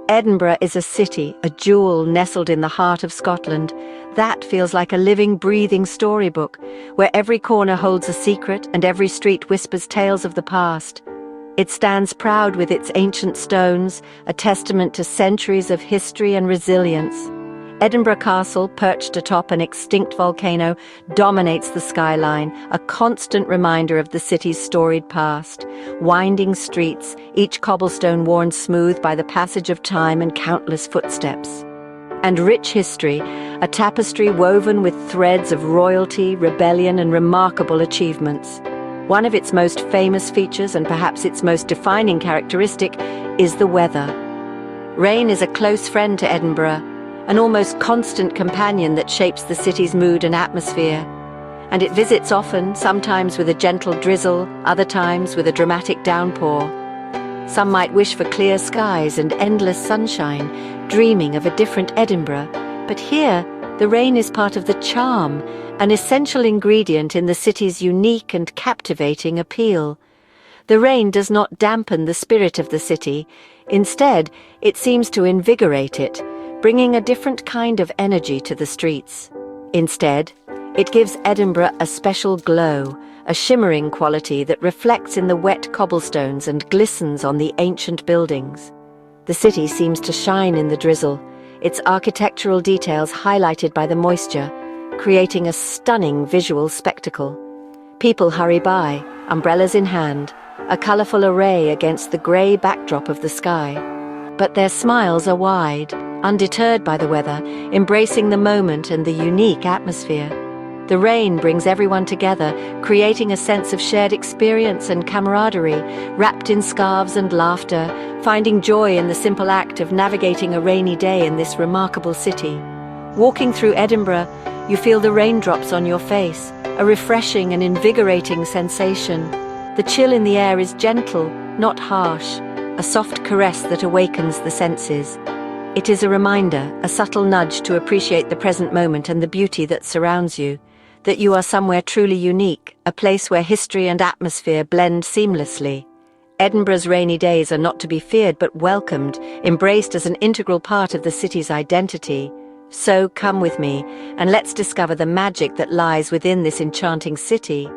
Edinburgh is a city, a jewel nestled in the heart of Scotland. That feels like a living, breathing storybook, where every corner holds a secret and every street whispers tales of the past. It stands proud with its ancient stones, a testament to centuries of history and resilience. Edinburgh Castle, perched atop an extinct volcano, dominates the skyline, a constant reminder of the city's storied past. Winding streets, each cobblestone worn smooth by the passage of time and countless footsteps. And rich history, a tapestry woven with threads of royalty, rebellion, and remarkable achievements. One of its most famous features, and perhaps its most defining characteristic, is the weather. Rain is a close friend to Edinburgh, an almost constant companion that shapes the city's mood and atmosphere. And it visits often, sometimes with a gentle drizzle, other times with a dramatic downpour. Some might wish for clear skies and endless sunshine, dreaming of a different Edinburgh. But here, the rain is part of the charm, an essential ingredient in the city's unique and captivating appeal. The rain does not dampen the spirit of the city. Instead, it seems to invigorate it, bringing a different kind of energy to the streets. Instead, it gives Edinburgh a special glow, a shimmering quality that reflects in the wet cobblestones and glistens on the ancient buildings. The city seems to shine in the drizzle, its architectural details highlighted by the moisture, creating a stunning visual spectacle. People hurry by, umbrellas in hand, a colourful array against the grey backdrop of the sky. But their smiles are wide, undeterred by the weather, embracing the moment and the unique atmosphere. The rain brings everyone together, creating a sense of shared experience and camaraderie, wrapped in scarves and laughter, finding joy in the simple act of navigating a rainy day in this remarkable city. Walking through Edinburgh, you feel the raindrops on your face, a refreshing and invigorating sensation. The chill in the air is gentle, not harsh, a soft caress that awakens the senses. It is a reminder, a subtle nudge to appreciate the present moment and the beauty that surrounds you, that you are somewhere truly unique, a place where history and atmosphere blend seamlessly. Edinburgh's rainy days are not to be feared but welcomed, embraced as an integral part of the city's identity. So come with me, and let's discover the magic that lies within this enchanting city.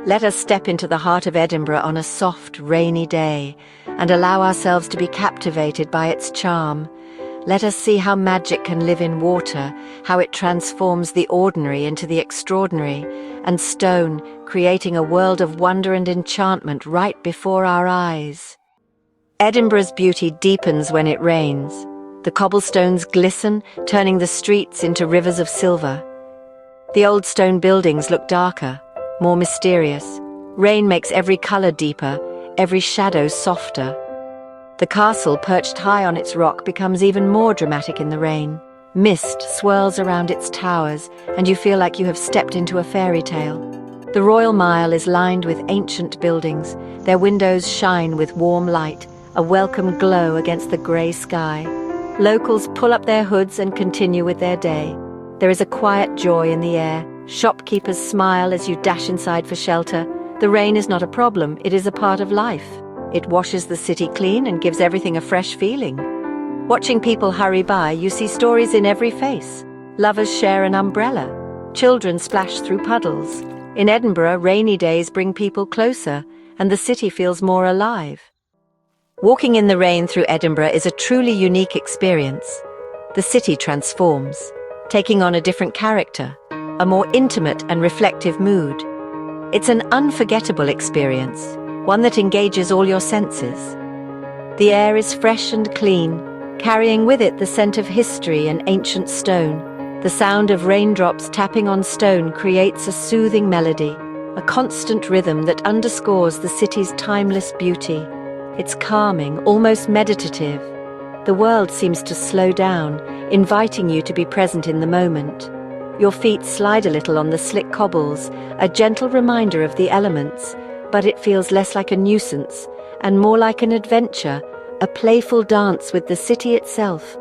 Let us step into the heart of Edinburgh on a soft, rainy day, and allow ourselves to be captivated by its charm. Let us see how magic can live in water, how it transforms the ordinary into the extraordinary, and stone, creating a world of wonder and enchantment right before our eyes. Edinburgh's beauty deepens when it rains. The cobblestones glisten, turning the streets into rivers of silver. The old stone buildings look darker, more mysterious. Rain makes every colour deeper, every shadow softer. The castle, perched high on its rock, becomes even more dramatic in the rain. Mist swirls around its towers, and you feel like you have stepped into a fairy tale. The Royal Mile is lined with ancient buildings. Their windows shine with warm light, a welcome glow against the grey sky. Locals pull up their hoods and continue with their day. There is a quiet joy in the air. Shopkeepers smile as you dash inside for shelter. The rain is not a problem, it is a part of life. It washes the city clean and gives everything a fresh feeling. Watching people hurry by, you see stories in every face. Lovers share an umbrella. Children splash through puddles. In Edinburgh, rainy days bring people closer, and the city feels more alive. Walking in the rain through Edinburgh is a truly unique experience. The city transforms, taking on a different character, a more intimate and reflective mood. It's an unforgettable experience, one that engages all your senses. The air is fresh and clean, carrying with it the scent of history and ancient stone. The sound of raindrops tapping on stone creates a soothing melody, a constant rhythm that underscores the city's timeless beauty. It's calming, almost meditative. The world seems to slow down, inviting you to be present in the moment. Your feet slide a little on the slick cobbles, a gentle reminder of the elements, but it feels less like a nuisance and more like an adventure, a playful dance with the city itself.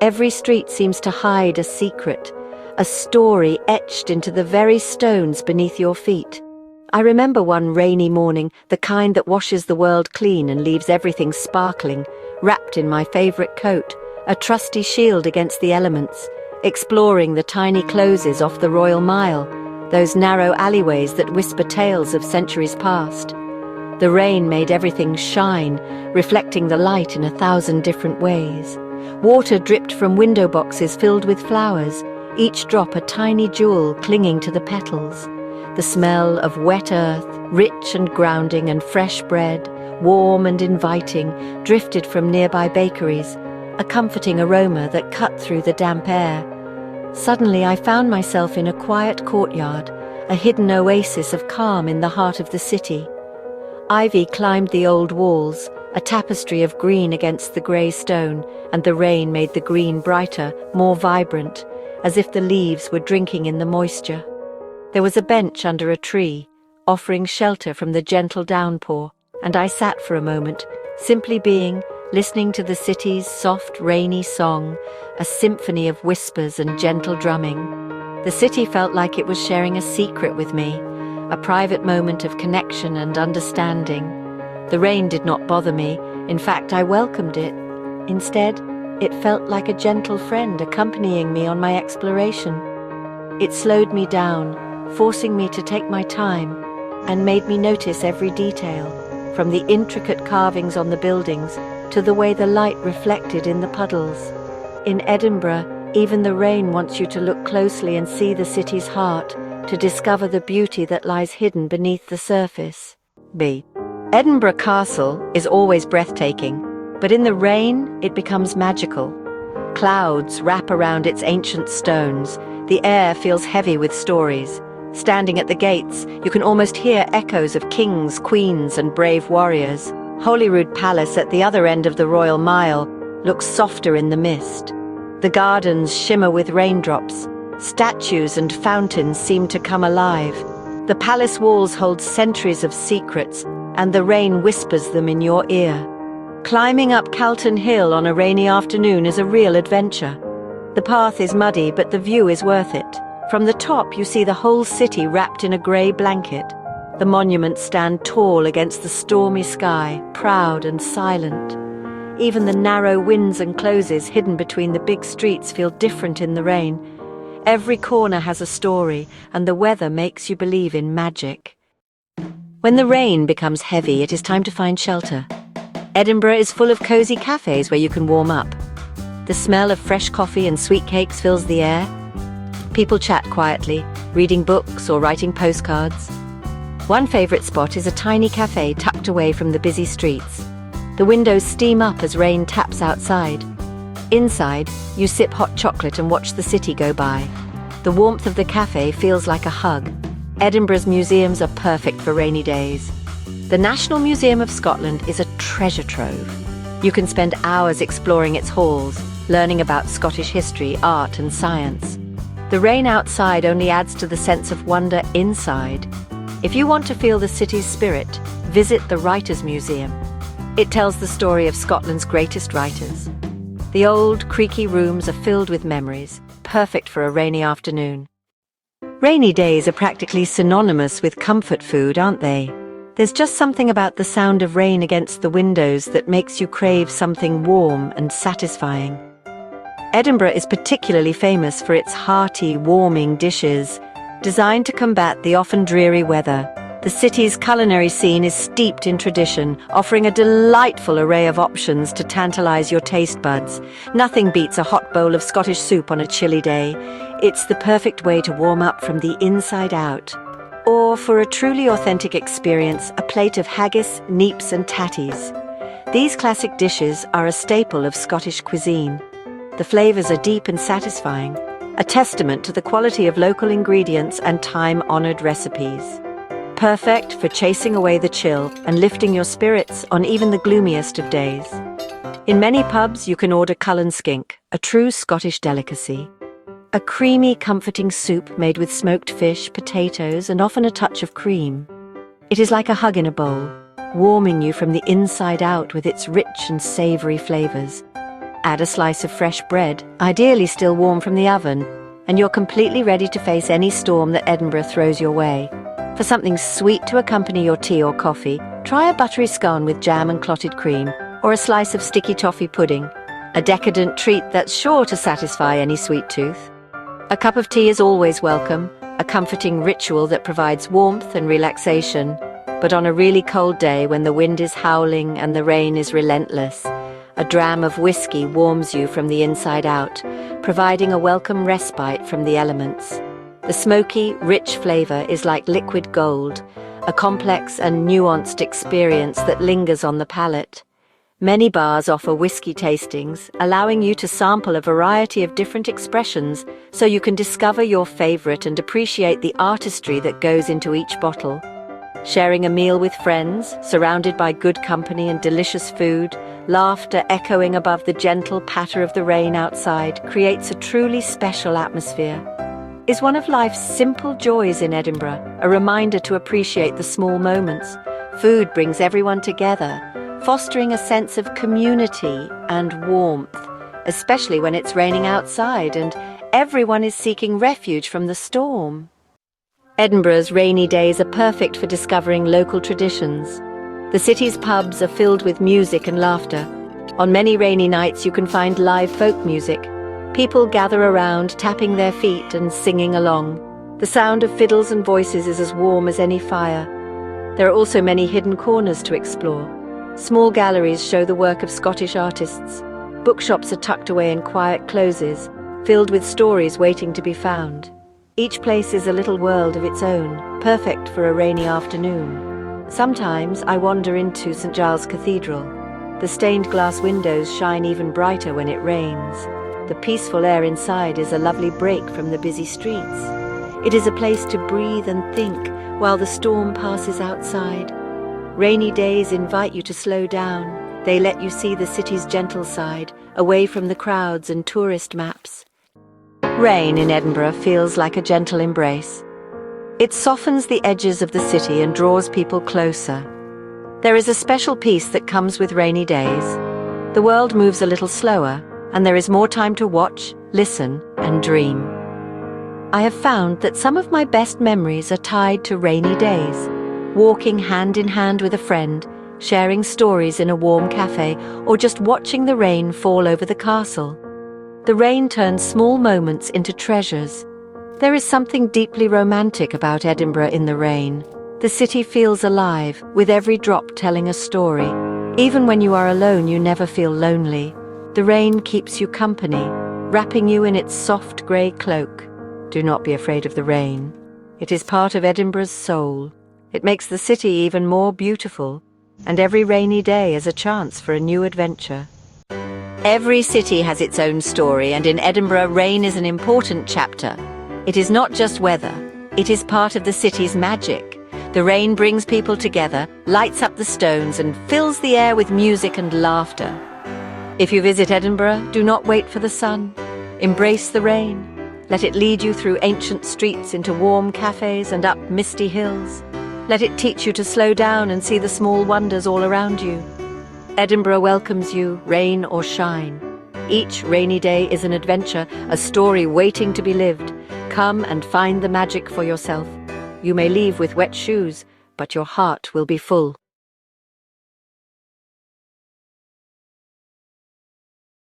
Every street seems to hide a secret, a story etched into the very stones beneath your feet. I remember one rainy morning, the kind that washes the world clean and leaves everything sparkling, wrapped in my favourite coat, a trusty shield against the elements, exploring the tiny closes off the Royal Mile, those narrow alleyways that whisper tales of centuries past. The rain made everything shine, reflecting the light in 1,000 different ways. Water dripped from window boxes filled with flowers, each drop a tiny jewel clinging to the petals. The smell of wet earth, rich and grounding, and fresh bread, warm and inviting, drifted from nearby bakeries, a comforting aroma that cut through the damp air. Suddenly I found myself in a quiet courtyard, a hidden oasis of calm in the heart of the city. Ivy climbed the old walls, a tapestry of green against the grey stone, and the rain made the green brighter, more vibrant, as if the leaves were drinking in the moisture. There was a bench under a tree, offering shelter from the gentle downpour, and I sat for a moment, simply being, listening to the city's soft, rainy song, a symphony of whispers and gentle drumming. The city felt like it was sharing a secret with me, a private moment of connection and understanding. The rain did not bother me. In fact, I welcomed it. Instead, it felt like a gentle friend accompanying me on my exploration. It slowed me down, forcing me to take my time, and made me notice every detail, from the intricate carvings on the buildings to the way the light reflected in the puddles. In Edinburgh, even the rain wants you to look closely and see the city's heart, to discover the beauty that lies hidden beneath the surface. B. Edinburgh Castle is always breathtaking, but in the rain it becomes magical. Clouds wrap around its ancient stones. The air feels heavy with stories. Standing at the gates, you can almost hear echoes of kings, queens, and brave warriors. Holyrood Palace at the other end of the Royal Mile looks softer in the mist. The gardens shimmer with raindrops. Statues and fountains seem to come alive. The palace walls hold centuries of secrets, and the rain whispers them in your ear. Climbing up Calton Hill on a rainy afternoon is a real adventure. The path is muddy, but the view is worth it. From the top, you see the whole city wrapped in a grey blanket. The monuments stand tall against the stormy sky, proud and silent. Even the narrow winds and closes hidden between the big streets feel different in the rain. Every corner has a story, and the weather makes you believe in magic. When the rain becomes heavy, it is time to find shelter. Edinburgh is full of cosy cafés where you can warm up. The smell of fresh coffee and sweet cakes fills the air. People chat quietly, reading books or writing postcards. One favourite spot is a tiny cafe tucked away from the busy streets. The windows steam up as rain taps outside. Inside, you sip hot chocolate and watch the city go by. The warmth of the cafe feels like a hug. Edinburgh's museums are perfect for rainy days. The National Museum of Scotland is a treasure trove. You can spend hours exploring its halls, learning about Scottish history, art, and science. The rain outside only adds to the sense of wonder inside. If you want to feel the city's spirit, visit the Writers' Museum. It tells the story of Scotland's greatest writers. The old, creaky rooms are filled with memories, perfect for a rainy afternoon. Rainy days are practically synonymous with comfort food, aren't they? There's just something about the sound of rain against the windows that makes you crave something warm and satisfying. Edinburgh is particularly famous for its hearty, warming dishes, designed to combat the often dreary weather. The city's culinary scene is steeped in tradition, offering a delightful array of options to tantalize your taste buds. Nothing beats a hot bowl of Scottish soup on a chilly day. It's the perfect way to warm up from the inside out. Or, for a truly authentic experience, a plate of haggis, neeps and tatties. These classic dishes are a staple of Scottish cuisine. The flavours are deep and satisfying, a testament to the quality of local ingredients and time-honoured recipes. Perfect for chasing away the chill and lifting your spirits on even the gloomiest of days. In many pubs, you can order cullen skink, a true Scottish delicacy. A creamy, comforting soup made with smoked fish, potatoes, and often a touch of cream. It is like a hug in a bowl, warming you from the inside out with its rich and savoury flavours. Add a slice of fresh bread, ideally still warm from the oven, and you're completely ready to face any storm that Edinburgh throws your way. For something sweet to accompany your tea or coffee, try a buttery scone with jam and clotted cream, or a slice of sticky toffee pudding, a decadent treat that's sure to satisfy any sweet tooth. A cup of tea is always welcome, a comforting ritual that provides warmth and relaxation. But on a really cold day when the wind is howling and the rain is relentless, a dram of whiskey warms you from the inside out, providing a welcome respite from the elements. The smoky, rich flavor is like liquid gold, a complex and nuanced experience that lingers on the palate. Many bars offer whiskey tastings, allowing you to sample a variety of different expressions so you can discover your favorite and appreciate the artistry that goes into each bottle. Sharing a meal with friends, surrounded by good company and delicious food, laughter echoing above the gentle patter of the rain outside creates a truly special atmosphere. Is one of life's simple joys in Edinburgh, a reminder to appreciate the small moments. Food brings everyone together, fostering a sense of community and warmth, especially when it's raining outside and everyone is seeking refuge from the storm. Edinburgh's rainy days are perfect for discovering local traditions. The city's pubs are filled with music and laughter. On many rainy nights you can find live folk music. People gather around, tapping their feet and singing along. The sound of fiddles and voices is as warm as any fire. There are also many hidden corners to explore. Small galleries show the work of Scottish artists. Bookshops are tucked away in quiet closes, filled with stories waiting to be found. Each place is a little world of its own, perfect for a rainy afternoon. Sometimes I wander into St. Giles Cathedral. The stained glass windows shine even brighter when it rains. The peaceful air inside is a lovely break from the busy streets. It is a place to breathe and think while the storm passes outside. Rainy days invite you to slow down. They let you see the city's gentle side, away from the crowds and tourist maps. Rain in Edinburgh feels like a gentle embrace. It softens the edges of the city and draws people closer. There is a special peace that comes with rainy days. The world moves a little slower, and there is more time to watch, listen, and dream. I have found that some of my best memories are tied to rainy days. Walking hand in hand with a friend, sharing stories in a warm cafe, or just watching the rain fall over the castle. The rain turns small moments into treasures. There is something deeply romantic about Edinburgh in the rain. The city feels alive, with every drop telling a story. Even when you are alone, you never feel lonely. The rain keeps you company, wrapping you in its soft grey cloak. Do not be afraid of the rain. It is part of Edinburgh's soul. It makes the city even more beautiful, and every rainy day is a chance for a new adventure. Every city has its own story, and in Edinburgh, rain is an important chapter. It is not just weather, it is part of the city's magic. The rain brings people together, lights up the stones, and fills the air with music and laughter. If you visit Edinburgh, do not wait for the sun. Embrace the rain. Let it lead you through ancient streets into warm cafes and up misty hills. Let it teach you to slow down and see the small wonders all around you. Edinburgh welcomes you, rain or shine. Each rainy day is an adventure, a story waiting to be lived. Come and find the magic for yourself. You may leave with wet shoes, but your heart will be full.